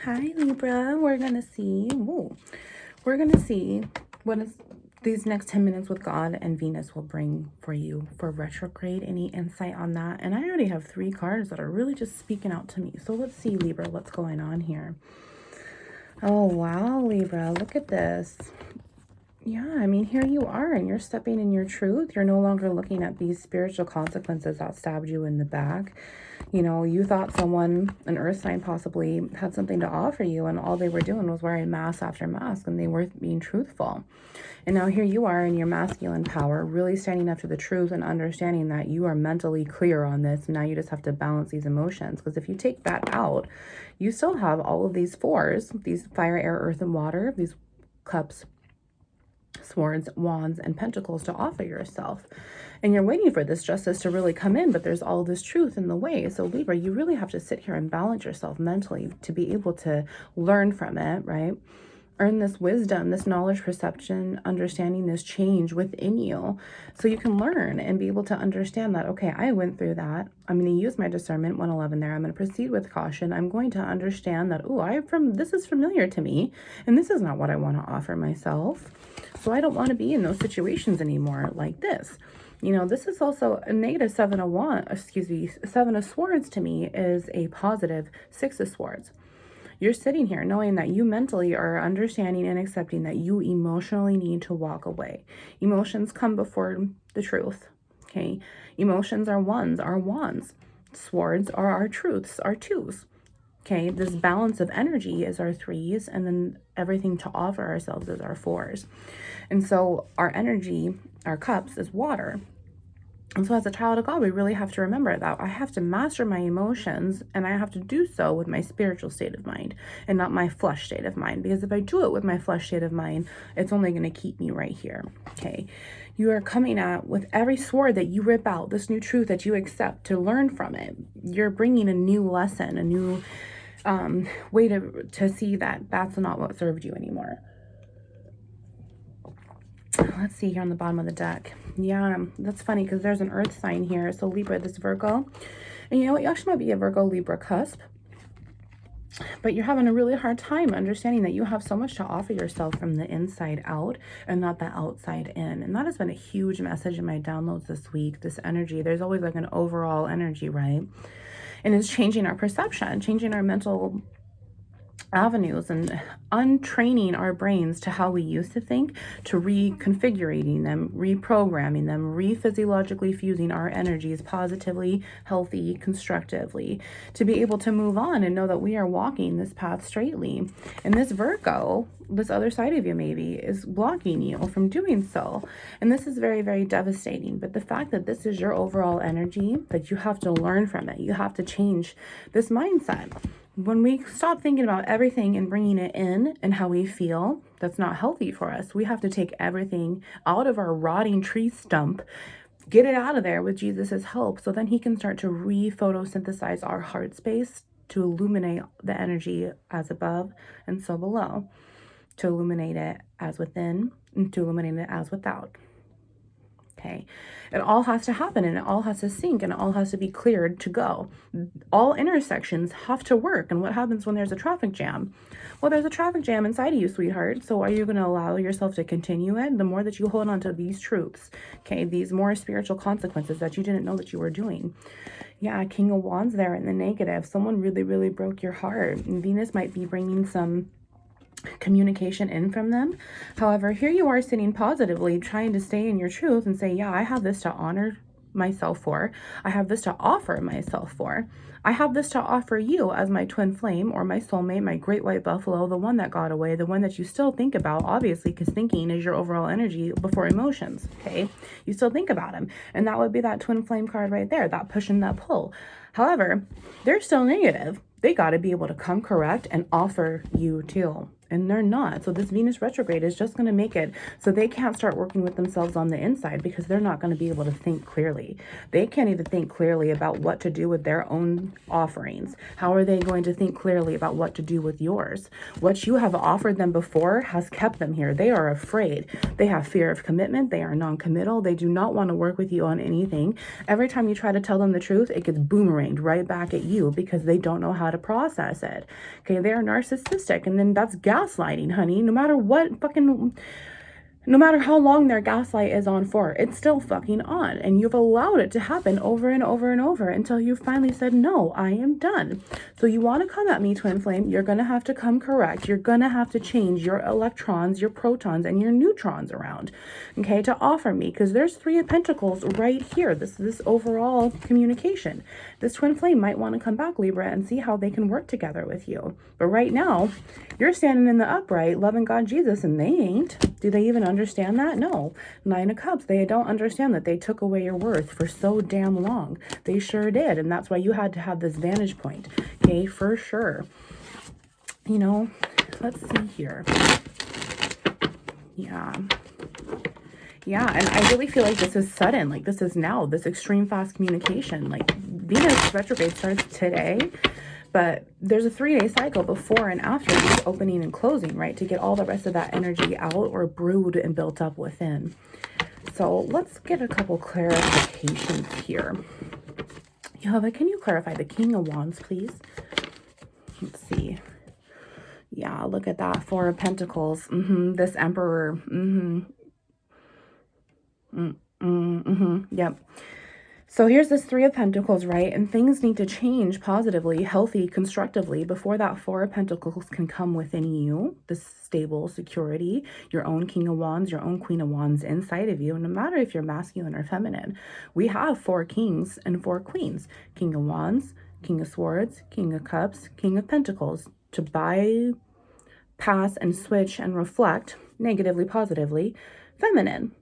Hi Libra, we're gonna see what is these next 10 minutes with God and Venus will bring for you for retrograde. Any insight on that? And I already have 3 cards that are really just speaking out to me. So let's see, Libra, what's going on here. Oh wow, Libra, look at this. Yeah, I mean, here you are and you're stepping in your truth. You're no longer looking at these spiritual consequences that stabbed you in the back. You know, you thought someone, an earth sign possibly, had something to offer you, and all they were doing was wearing mask after mask, and they weren't being truthful. And now here you are in your masculine power, really standing up to the truth and understanding that you are mentally clear on this. Now you just have to balance these emotions, because if you take that out, you still have all of these 4s, these fire, air, earth, and water, these cups, swords, wands, and pentacles to offer yourself. And you're waiting for this justice to really come in, but there's all this truth in the way. So Libra, you really have to sit here and balance yourself mentally to be able to learn from it, right? Earn this wisdom, this knowledge, perception, understanding, this change within you, so you can learn and be able to understand that, okay, I went through that. I'm going to use my discernment, 111 there. I'm going to proceed with caution. I'm going to understand that, oh, this is familiar to me, and this is not what I want to offer myself. So I don't want to be in those situations anymore like this. You know, this is also a negative 7 of swords to me is a positive 6 of swords. You're sitting here knowing that you mentally are understanding and accepting that you emotionally need to walk away. Emotions come before the truth, okay? Emotions are ones, are wands. Swords are our truths, our 2s. Okay, this balance of energy is our 3s, and then everything to offer ourselves is our 4s. And so our energy, our cups, is water. And so as a child of God, we really have to remember that I have to master my emotions, and I have to do so with my spiritual state of mind and not my flesh state of mind. Because if I do it with my flesh state of mind, it's only going to keep me right here. Okay. You are coming at with every sword that you rip out, this new truth that you accept to learn from it. You're bringing a new lesson, a new way to see that that's not what served you anymore. Let's see here on the bottom of the deck. Yeah, that's funny because there's an earth sign here. So Libra, this Virgo. And you know what? You actually might be a Virgo-Libra cusp. But you're having a really hard time understanding that you have so much to offer yourself from the inside out and not the outside in. And that has been a huge message in my downloads this week, this energy. There's always like an overall energy, right? And it's changing our perception, changing our mental avenues, and untraining our brains to how we used to think, to reconfiguring them, reprogramming them, rephysiologically fusing our energies positively, healthy, constructively, to be able to move on and know that we are walking this path straightly. And this Virgo, this other side of you maybe, is blocking you from doing so. And this is very, very devastating. But the fact that this is your overall energy, that you have to learn from it, you have to change this mindset. When we stop thinking about everything and bringing it in and how we feel, that's not healthy for us. We have to take everything out of our rotting tree stump, get it out of there with Jesus's help, so then he can start to re-photosynthesize our heart space to illuminate the energy as above and so below, to illuminate it as within and to illuminate it as without. Okay, it all has to happen, and it all has to sync, and it all has to be cleared to go. All intersections have to work. And what happens when there's a traffic jam? Well, there's a traffic jam inside of you, sweetheart. So are you going to allow yourself to continue it? The more that you hold on to these truths, okay, these more spiritual consequences that you didn't know that you were doing. Yeah, King of Wands there in the negative. Someone really, really broke your heart. And Venus might be bringing some communication in from them. However, here you are sitting positively, trying to stay in your truth and say, yeah, I have this to honor myself for. I have this to offer myself for. I have this to offer you as my twin flame or my soulmate, my great white buffalo, the one that got away, the one that you still think about, obviously, because thinking is your overall energy before emotions, okay? You still think about him. And that would be that twin flame card right there, that push and that pull. However, they're still negative. They got to be able to come correct and offer you too. And they're not. So this Venus retrograde is just going to make it so they can't start working with themselves on the inside, because they're not going to be able to think clearly. They can't even think clearly about what to do with their own offerings. How are they going to think clearly about what to do with yours? What you have offered them before has kept them here. They are afraid. They have fear of commitment. They are non-committal. They do not want to work with you on anything. Every time you try to tell them the truth, it gets boomeranged right back at you, because they don't know how to process it. Okay, they are narcissistic, and then that's gaslighting, honey. No matter what fucking, no matter how long their gaslight is on for, it's still fucking on. And you've allowed it to happen over and over and over until you finally said, no, I am done. So you want to come at me, twin flame, you're going to have to come correct. You're going to have to change your electrons, your protons, and your neutrons around, okay, to offer me, because there's 3 of Pentacles right here. This overall communication. This twin flame might want to come back, Libra, and see how they can work together with you. But right now, you're standing in the upright, loving God, Jesus, and they ain't. Do they even understand that? No. 9 of Cups. They don't understand that they took away your worth for so damn long. They sure did. And that's why you had to have this vantage point. Okay, for sure. You know, let's see here. Yeah. Yeah, and I really feel like this is sudden. Like, this is now, this extreme fast communication. Like, Venus retrograde starts today, but there's a 3-day cycle before and after each opening and closing, right? To get all the rest of that energy out or brewed and built up within. So let's get a couple clarifications here. Yehovah, can you clarify the King of Wands, please? Let's see. Yeah, look at that. 4 of Pentacles. This Emperor. Yep. So here's this 3 of Pentacles, right? And things need to change positively, healthy, constructively before that 4 of Pentacles can come within you. This stable security, your own King of Wands, your own Queen of Wands inside of you. No matter if you're masculine or feminine, we have 4 kings and 4 queens. King of Wands, King of Swords, King of Cups, King of Pentacles, to bypass and switch and reflect negatively, positively, feminine.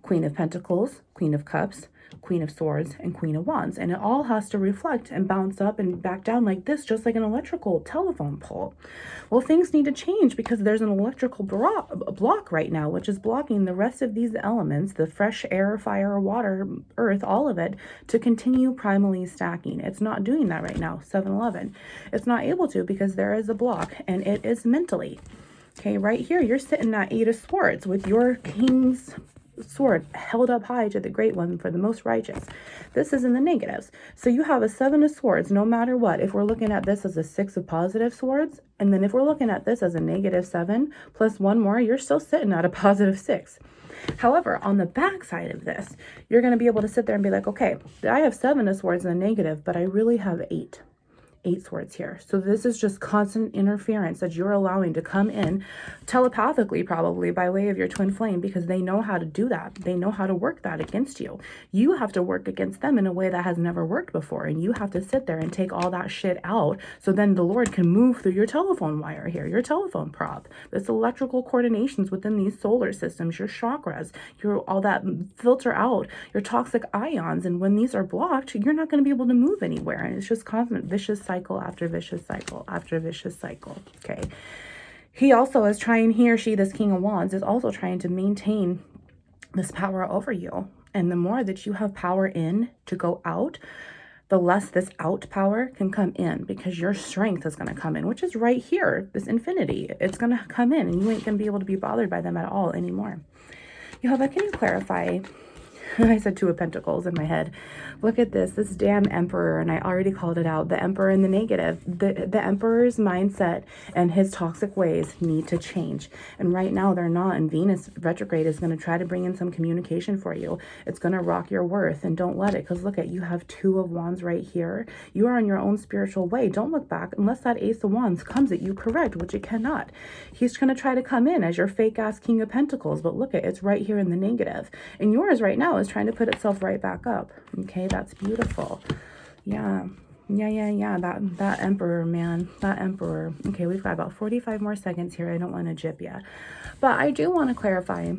Queen of Pentacles, Queen of Cups, Queen of Swords, and Queen of Wands. And it all has to reflect and bounce up and back down like this, just like an electrical telephone pole. Well, things need to change because there's an electrical block right now, which is blocking the rest of these elements, the fresh air, fire, water, earth, all of it, to continue primally stacking. It's not doing that right now, 7-11. It's not able to because there is a block, and it is mentally. Okay, right here, you're sitting at 8 of Swords with your King's Sword held up high to the Great One for the most righteous. This is in the negatives. So you have a 7 of Swords no matter what. If we're looking at this as a 6 of positive swords, and then if we're looking at this as a -7 plus 1 more, you're still sitting at a positive 6. However, on the back side of this, you're going to be able to sit there and be like, okay, I have 7 of Swords in the negative, but I really have 8 swords here. So this is just constant interference that you're allowing to come in telepathically, probably by way of your twin flame, because they know how to do that. They know how to work that against you. You have to work against them in a way that has never worked before. And you have to sit there and take all that shit out. So then the Lord can move through your telephone wire here, your telephone prop, this electrical coordinations within these solar systems, your chakras, your all that filter out your toxic ions. And when these are blocked, you're not going to be able to move anywhere. And it's just constant vicious cycle after vicious cycle after vicious cycle. Okay. He also is trying, he or she, this King of Wands, is also trying to maintain this power over you. And the more that you have power in to go out, the less this out power can come in, because your strength is going to come in, which is right here, this infinity. It's going to come in and you ain't going to be able to be bothered by them at all anymore. Yehovah, can you clarify? I said 2 of Pentacles in my head. Look at this damn Emperor, and I already called it out. The Emperor in the negative. The Emperor's mindset and his toxic ways need to change. And right now they're not, and Venus retrograde is going to try to bring in some communication for you. It's going to rock your worth, and don't let it, because look at, you have 2 of Wands right here. You are on your own spiritual way. Don't look back unless that Ace of Wands comes at you correct, which it cannot. He's going to try to come in as your fake ass King of Pentacles, but look at, it's right here in the negative. And yours right now is trying to put itself right back up. Okay, that's beautiful. Yeah. That Emperor, man, that Emperor. Okay, we've got about 45 more seconds here. I don't want to jip yet, but I do want to clarify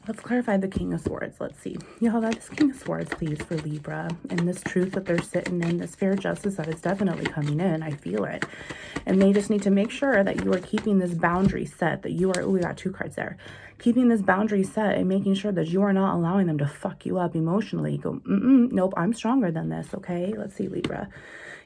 Let's clarify the King of Swords. Let's see. Y'all, that is King of Swords, please, for Libra. And this truth that they're sitting in, this fair justice that is definitely coming in. I feel it. And they just need to make sure that you are keeping this boundary set, that you are, oh, we got 2 cards there. Keeping this boundary set and making sure that you are not allowing them to fuck you up emotionally. Go, nope, I'm stronger than this, okay? Let's see, Libra.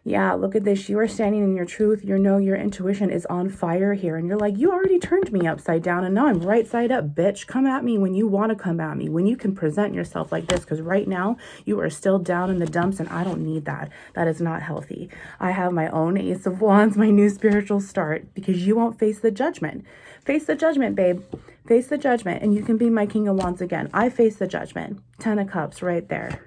Yeah, look at this. You are standing in your truth. You know your intuition is on fire here. And you're like, you already turned me upside down and now I'm right side up, bitch. Come at me when you want to come at me. When you can present yourself like this. Because right now you are still down in the dumps and I don't need that. That is not healthy. I have my own Ace of Wands, my new spiritual start. Because you won't face the judgment. Face the judgment, babe. Face the judgment. And you can be my King of Wands again. I face the judgment. 10 of Cups right there.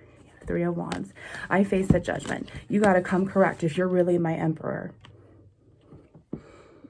3 of Wands. I face the judgment. You got to come correct if you're really my emperor.